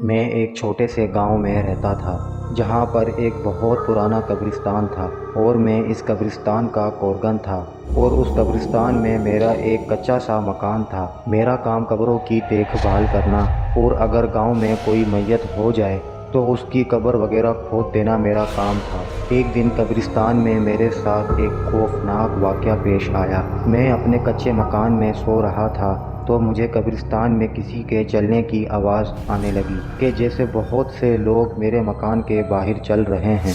میں ایک چھوٹے سے گاؤں میں رہتا تھا جہاں پر ایک بہت پرانا قبرستان تھا اور میں اس قبرستان کا کورگن تھا اور اس قبرستان میں میرا ایک کچا سا مکان تھا۔ میرا کام قبروں کی دیکھ بھال کرنا اور اگر گاؤں میں کوئی میت ہو جائے تو اس کی قبر وغیرہ کھود دینا میرا کام تھا۔ ایک دن قبرستان میں میرے ساتھ ایک خوفناک واقعہ پیش آیا۔ میں اپنے کچے مکان میں سو رہا تھا تو مجھے قبرستان میں کسی کے چلنے کی آواز آنے لگی کہ جیسے بہت سے لوگ میرے مکان کے باہر چل رہے ہیں۔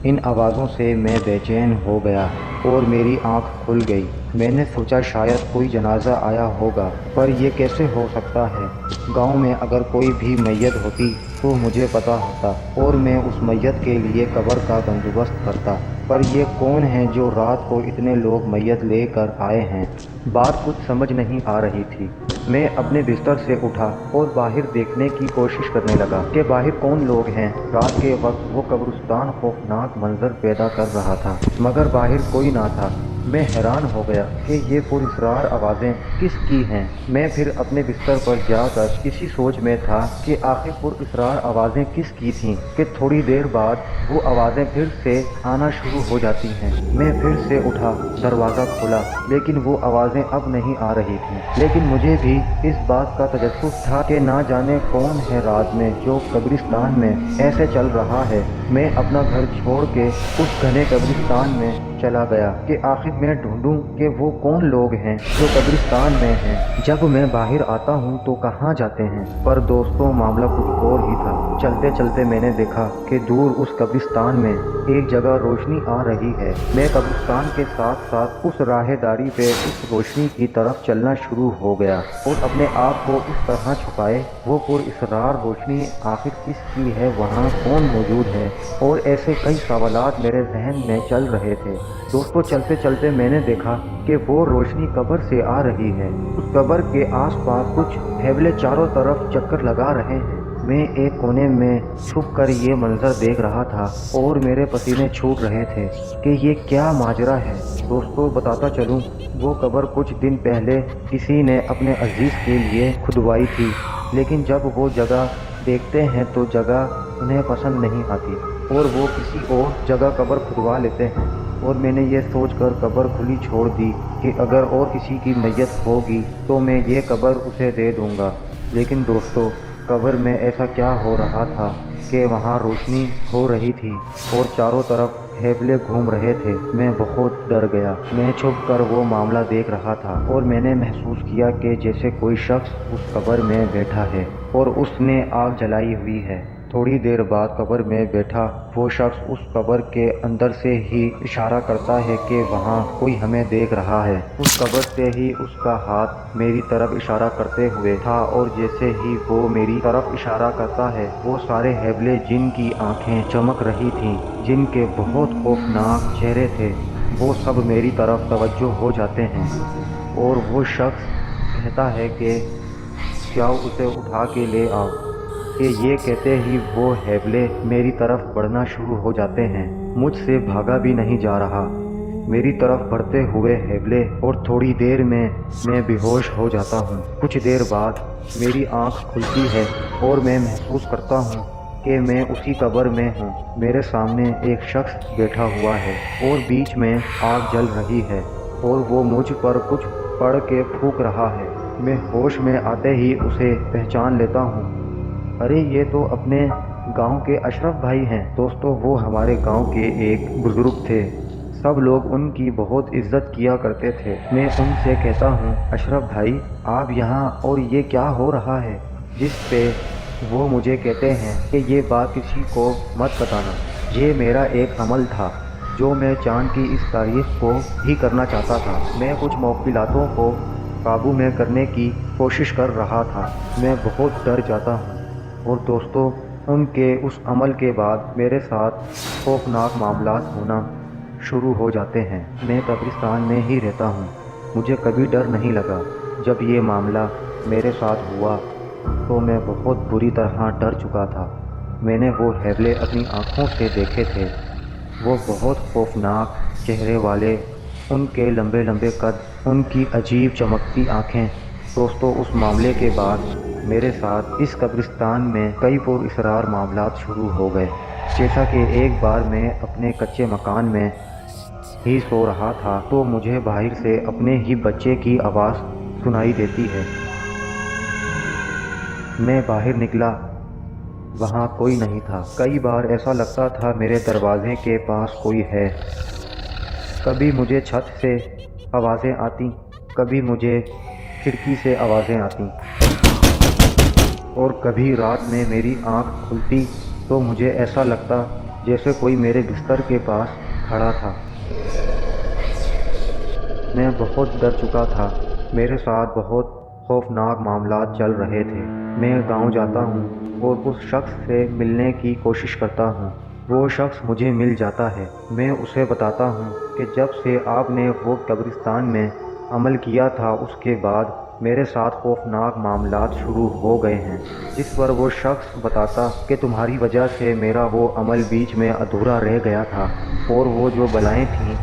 ان آوازوں سے میں بے چین ہو گیا اور میری آنکھ کھل گئی۔ میں نے سوچا شاید کوئی جنازہ آیا ہوگا، پر یہ کیسے ہو سکتا ہے؟ گاؤں میں اگر کوئی بھی میت ہوتی تو مجھے پتہ ہوتا اور میں اس میت کے لیے قبر کا بندوبست کرتا، پر یہ کون ہیں جو رات کو اتنے لوگ میت لے کر آئے ہیں؟ بات کچھ سمجھ نہیں آ رہی تھی۔ میں اپنے بستر سے اٹھا اور باہر دیکھنے کی کوشش کرنے لگا کہ باہر کون لوگ ہیں۔ رات کے وقت وہ قبرستان خوفناک منظر پیدا کر رہا تھا مگر باہر کوئی نہ تھا۔ میں حیران ہو گیا کہ یہ پراسرار آوازیں کس کی ہیں۔ میں پھر اپنے بستر پر جا کر اسی سوچ میں تھا کہ آخر پراسرار آوازیں کس کی تھیں کہ تھوڑی دیر بعد وہ آوازیں پھر سے آنا شروع ہو جاتی ہیں۔ میں پھر سے اٹھا، دروازہ کھولا، لیکن وہ آوازیں اب نہیں آ رہی تھیں۔ لیکن مجھے بھی اس بات کا تجسس تھا کہ نہ جانے کون ہے رات میں جو قبرستان میں ایسے چل رہا ہے۔ میں اپنا گھر چھوڑ کے اس گھنے قبرستان میں چلا گیا کہ آخر میں ڈھونڈوں کہ وہ کون لوگ ہیں جو قبرستان میں ہیں۔ جب میں باہر آتا ہوں تو کہاں جاتے ہیں؟ پر دوستوں معاملہ کچھ اور ہی تھا۔ چلتے چلتے میں نے دیکھا کہ دور اس قبرستان میں ایک جگہ روشنی آ رہی ہے۔ میں قبرستان کے ساتھ ساتھ اس راہ داری پہ اس روشنی کی طرف چلنا شروع ہو گیا اور اپنے آپ کو اس طرح چھپائے وہ پراسرار روشنی آخر کس کی ہے، وہاں کون موجود ہے، اور ایسے کئی سوالات میرے ذہن میں چل رہے تھے۔ دوستوں چلتے چلتے میں نے دیکھا کہ وہ روشنی قبر سے آ رہی ہے۔ اس قبر کے آس پاس کچھ ہیبلے چاروں طرف چکر لگا رہے ہیں۔ میں ایک کونے میں چھپ کر یہ منظر دیکھ رہا تھا اور میرے پسینے چھوٹ رہے تھے کہ یہ کیا ماجرا ہے۔ دوستوں بتاتا چلوں، وہ قبر کچھ دن پہلے کسی نے اپنے عزیز کے لیے کھدوائی تھی، لیکن جب وہ جگہ دیکھتے ہیں تو جگہ انہیں پسند نہیں آتی اور وہ کسی اور جگہ قبر کھدوا لیتے ہیں، اور میں نے یہ سوچ کر قبر کھلی چھوڑ دی کہ اگر اور کسی کی میت ہوگی تو میں یہ قبر اسے دے دوں گا۔ لیکن دوستوں قبر میں ایسا کیا ہو رہا تھا کہ وہاں روشنی ہو رہی تھی اور چاروں طرف ہیبلے گھوم رہے تھے۔ میں بہت ڈر گیا۔ میں چھپ کر وہ معاملہ دیکھ رہا تھا اور میں نے محسوس کیا کہ جیسے کوئی شخص اس قبر میں بیٹھا ہے اور اس نے آگ جلائی ہوئی ہے۔ تھوڑی دیر بعد قبر میں بیٹھا وہ شخص اس قبر کے اندر سے ہی اشارہ کرتا ہے کہ وہاں کوئی ہمیں دیکھ رہا ہے۔ اس قبر سے ہی اس کا ہاتھ میری طرف اشارہ کرتے ہوئے تھا اور جیسے ہی وہ میری طرف اشارہ کرتا ہے وہ سارے ہیبلے جن کی آنکھیں چمک رہی تھیں، جن کے بہت خوفناک چہرے تھے، وہ سب میری طرف توجہ ہو جاتے ہیں اور وہ شخص کہتا ہے کہ جاؤ اسے اٹھا کے لے آؤ، کہ یہ کہتے ہی وہ ہیبلے میری طرف بڑھنا شروع ہو جاتے ہیں۔ مجھ سے بھاگا بھی نہیں جا رہا، میری طرف بڑھتے ہوئے ہیبلے، اور تھوڑی دیر میں بے ہوش ہو جاتا ہوں۔ کچھ دیر بعد میری آنکھ کھلتی ہے اور میں محسوس کرتا ہوں کہ میں اسی قبر میں ہوں۔ میرے سامنے ایک شخص بیٹھا ہوا ہے اور بیچ میں آگ جل رہی ہے اور وہ مجھ پر کچھ پڑھ کے پھونک رہا ہے۔ میں ہوش میں آتے ہی اسے پہچان لیتا ہوں۔ ارے یہ تو اپنے گاؤں کے اشرف بھائی ہیں۔ دوستوں وہ ہمارے گاؤں کے ایک بزرگ تھے، سب لوگ ان کی بہت عزت کیا کرتے تھے۔ میں ان سے کہتا ہوں اشرف بھائی آپ یہاں، اور یہ کیا ہو رہا ہے؟ جس پہ وہ مجھے کہتے ہیں کہ یہ بات کسی کو مت بتانا، یہ میرا ایک عمل تھا جو میں چاند کی اس تاریخ کو ہی کرنا چاہتا تھا۔ میں کچھ موکلاتوں کو قابو میں کرنے کی کوشش کر رہا تھا۔ میں بہت ڈر جاتا ہوں، اور دوستوں ان کے اس عمل کے بعد میرے ساتھ خوفناک معاملات ہونا شروع ہو جاتے ہیں۔ میں قبرستان میں ہی رہتا ہوں، مجھے کبھی ڈر نہیں لگا۔ جب یہ معاملہ میرے ساتھ ہوا تو میں بہت بری طرح ڈر چکا تھا۔ میں نے وہ ہیبلے اپنی آنکھوں سے دیکھے تھے، وہ بہت خوفناک چہرے والے، ان کے لمبے لمبے قد، ان کی عجیب چمکتی آنکھیں۔ دوستوں اس معاملے کے بعد میرے ساتھ اس قبرستان میں کئی پر اسرار معاملات شروع ہو گئے، جیسا کہ ایک بار میں اپنے کچے مکان میں ہی سو رہا تھا تو مجھے باہر سے اپنے ہی بچے کی آواز سنائی دیتی ہے۔ میں باہر نکلا، وہاں کوئی نہیں تھا۔ کئی بار ایسا لگتا تھا میرے دروازے کے پاس کوئی ہے۔ کبھی مجھے چھت سے آوازیں آتی، کبھی مجھے کھڑکی سے آوازیں آتی، اور کبھی رات میں میری آنکھ کھلتی تو مجھے ایسا لگتا جیسے کوئی میرے بستر کے پاس کھڑا تھا۔ میں بہت ڈر چکا تھا، میرے ساتھ بہت خوفناک معاملات چل رہے تھے۔ میں گاؤں جاتا ہوں اور اس شخص سے ملنے کی کوشش کرتا ہوں۔ وہ شخص مجھے مل جاتا ہے۔ میں اسے بتاتا ہوں کہ جب سے آپ نے وہ قبرستان میں عمل کیا تھا اس کے بعد میرے ساتھ خوفناک معاملات شروع ہو گئے ہیں، جس پر وہ شخص بتاتا کہ تمہاری وجہ سے میرا وہ عمل بیچ میں ادھورا رہ گیا تھا، اور وہ جو بلائیں تھیں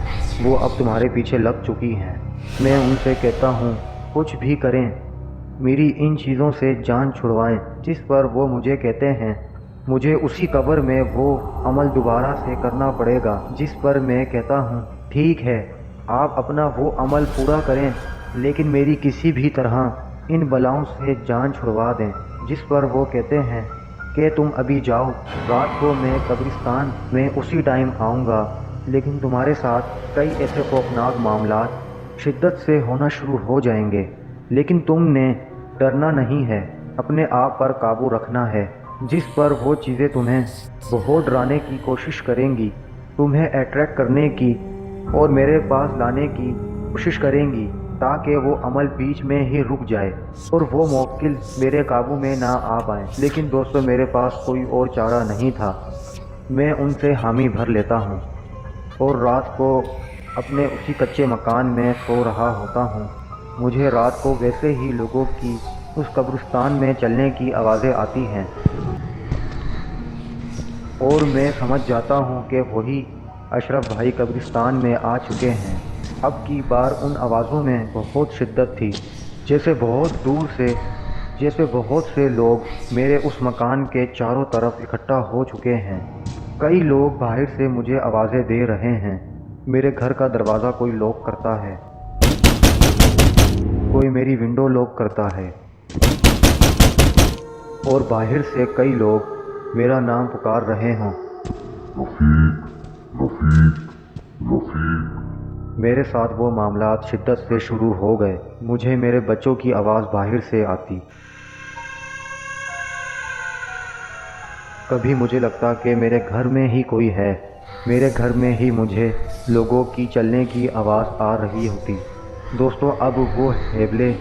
وہ اب تمہارے پیچھے لگ چکی ہیں۔ میں ان سے کہتا ہوں کچھ بھی کریں، میری ان چیزوں سے جان چھڑوائیں، جس پر وہ مجھے کہتے ہیں مجھے اسی قبر میں وہ عمل دوبارہ سے کرنا پڑے گا، جس پر میں کہتا ہوں ٹھیک ہے، آپ اپنا وہ عمل پورا کریں، لیکن میری کسی بھی طرح ان بلاؤں سے جان چھڑوا دیں، جس پر وہ کہتے ہیں کہ تم ابھی جاؤ، رات کو میں قبرستان میں اسی ٹائم آؤں گا، لیکن تمہارے ساتھ کئی ایسے خوفناک معاملات شدت سے ہونا شروع ہو جائیں گے، لیکن تم نے ڈرنا نہیں ہے، اپنے آپ پر قابو رکھنا ہے، جس پر وہ چیزیں تمہیں بہت ڈرانے کی کوشش کریں گی، تمہیں اٹریکٹ کرنے کی اور میرے پاس لانے کی کوشش کریں گی تاکہ وہ عمل بیچ میں ہی رک جائے اور وہ موکل میرے قابو میں نہ آ پائیں۔ لیکن دوستو، میرے پاس کوئی اور چارہ نہیں تھا، میں ان سے حامی بھر لیتا ہوں اور رات کو اپنے اسی کچے مکان میں سو رہا ہوتا ہوں۔ مجھے رات کو ویسے ہی لوگوں کی اس قبرستان میں چلنے کی آوازیں آتی ہیں، اور میں سمجھ جاتا ہوں کہ وہی اشرف بھائی قبرستان میں آ چکے ہیں۔ اب کی بار ان آوازوں میں بہت شدت تھی، جیسے بہت سے لوگ میرے اس مکان کے چاروں طرف اکٹھا ہو چکے ہیں۔ کئی لوگ باہر سے مجھے آوازیں دے رہے ہیں، میرے گھر کا دروازہ کوئی لاک کرتا ہے، کوئی میری ونڈو لاک کرتا ہے، اور باہر سے کئی لوگ میرا نام پکار رہے ہوں، رفیق، رفیق، رفیق۔ میرے ساتھ وہ معاملات شدت سے شروع ہو گئے۔ مجھے میرے بچوں کی آواز باہر سے آتی، کبھی مجھے لگتا کہ میرے گھر میں ہی کوئی ہے، میرے گھر میں ہی مجھے لوگوں کی چلنے کی آواز آ رہی ہوتی۔ دوستو، اب وہ ہیبلے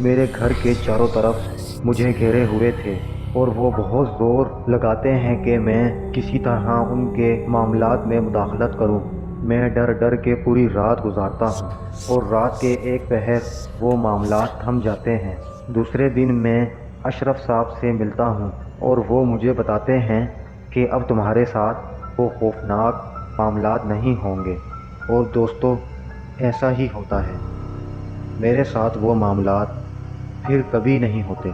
میرے گھر کے چاروں طرف مجھے گھیرے ہوئے تھے، اور وہ بہت زور لگاتے ہیں کہ میں کسی طرح ان کے معاملات میں مداخلت کروں۔ میں ڈر ڈر کے پوری رات گزارتا ہوں، اور رات کے ایک پہر وہ معاملات تھم جاتے ہیں۔ دوسرے دن میں اشرف صاحب سے ملتا ہوں اور وہ مجھے بتاتے ہیں کہ اب تمہارے ساتھ وہ خوفناک معاملات نہیں ہوں گے، اور دوستو، ایسا ہی ہوتا ہے، میرے ساتھ وہ معاملات پھر کبھی نہیں ہوتے۔